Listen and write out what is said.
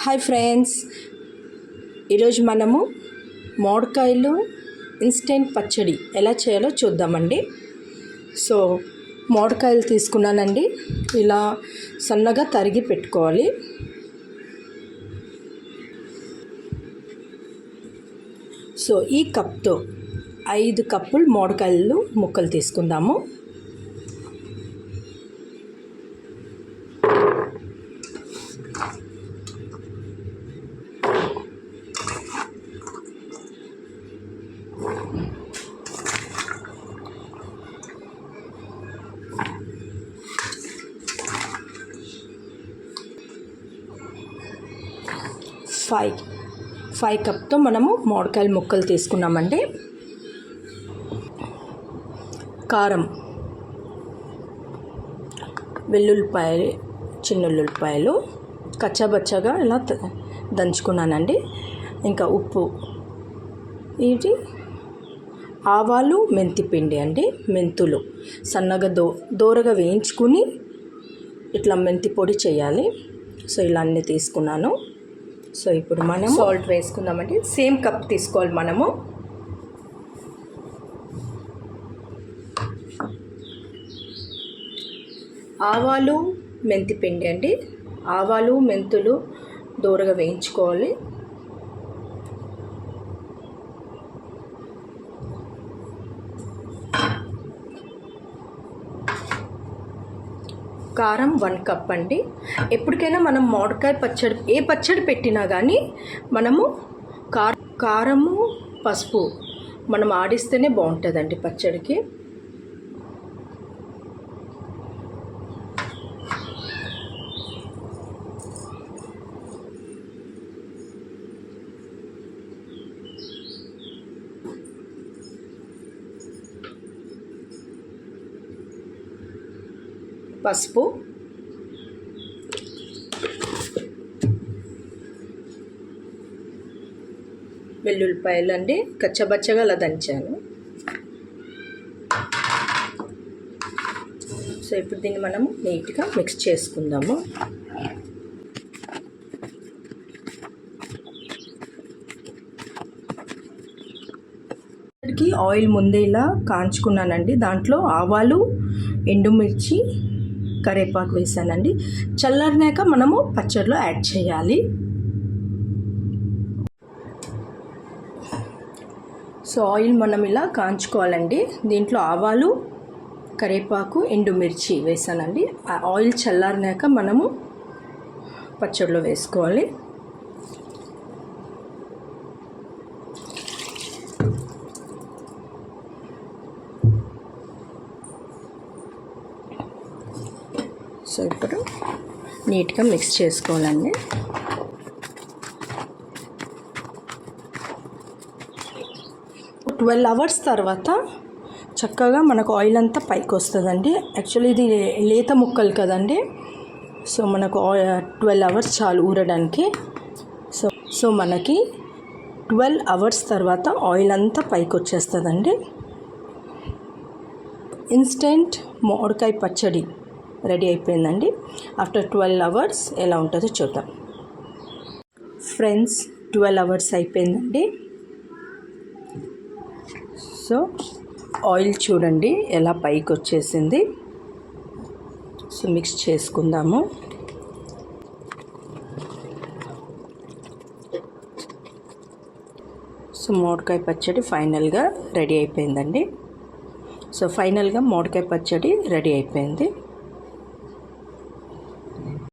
Hi friends, ఈరోజు మనము మామిడికాయలు ఇన్స్టెంట్ పచ్చడి ఎలా చేయాలో చూద్దామండి. సో మామిడికాయలు తీసుకున్నానండి, ఇలా సన్నగా తరిగి పెట్టుకోవాలి. సో ఈ కప్తో 5 కప్పులు మామిడికాయలు ముక్కలు తీసుకుందాము. ఫైవ్ కప్తో మనము మామిడికాయల ముక్కలు తీసుకున్నామండి. కారం, వెల్లుల్లిపాయలు, చిన్న ఉల్లిపాయలు కచ్చాబచ్చాగా ఇలా దంచుకున్నానండి. ఇంకా ఉప్పు, ఇది ఆవాలు, మెంతి పిండి అండి. మెంతులు సన్నగా దోరగా వేయించుకుని ఇట్లా మెంతి పొడి చేయాలి. సో ఇలా అన్నీ తీసుకున్నాను. సో ఇప్పుడు మనం సాల్ట్ వేసుకుందామండి. సేమ్ కప్ తీసుకోవాలి మనము. ఆవాలు, మెంతి పిండి అండి. ఆవాలు, మెంతులు దోరగా వేయించుకోవాలి. కారం 1 కప్ అండి. ఎప్పటికైనా మనం మామిడికాయ పచ్చడి, ఏ పచ్చడి పెట్టినా కానీ మనము కారము, పసుపు మనం ఆడిస్తేనే బాగుంటుందండి పచ్చడికి. పసుపు, వెల్లుల్లిపాయలు అండి, కచ్చబచ్చగా అలా దంచాను. సో ఇప్పుడు దీన్ని మనం నీట్గా మిక్స్ చేసుకుందాము. ఆయిల్ ముందే ఇలా కాంచుకున్నానండి. దాంట్లో ఆవాలు, ఎండుమిర్చి, కరివేపాకు వేసానండి. చల్లారినాక మనము పచ్చడిలో యాడ్ చేయాలి. సో ఆయిల్ మనం ఇలా కాంచుకోవాలండి. దీంట్లో ఆవాలు, కరివేపాకు, ఎండుమిర్చి వేసానండి. ఆ ఆయిల్ చల్లారినాక మనము పచ్చడిలో వేసుకోవాలి. సో ఇప్పుడు నీట్గా మిక్స్ చేసుకోవాలండి. 12 అవర్స్ తర్వాత చక్కగా మనకు ఆయిల్ అంతా పైకి వస్తుందండి. యాక్చువల్లీ ఇది లేత ముక్కలు కదండి. సో మనకు 12 అవర్స్ చాలు ఊరడానికి. సో మనకి 12 అవర్స్ తర్వాత ఆయిల్ అంతా పైకి వచ్చేస్తుందండి. ఇన్స్టెంట్ మామిడికాయ పచ్చడి రెడీ అయిపోయిందండి. ఆఫ్టర్ 12 అవర్స్ ఎలా ఉంటుందో చూద్దాం. ఫ్రెండ్స్, 12 అవర్స్ అయిపోయిందండి. సో ఆయిల్ చూడండి ఎలా పైకి వచ్చేసింది. సో మిక్స్ చేసుకుందాము. సో మామిడికాయ పచ్చడి ఫైనల్గా రెడీ అయిపోయిందండి. సో ఫైనల్గా మామిడికాయ పచ్చడి రెడీ అయిపోయింది.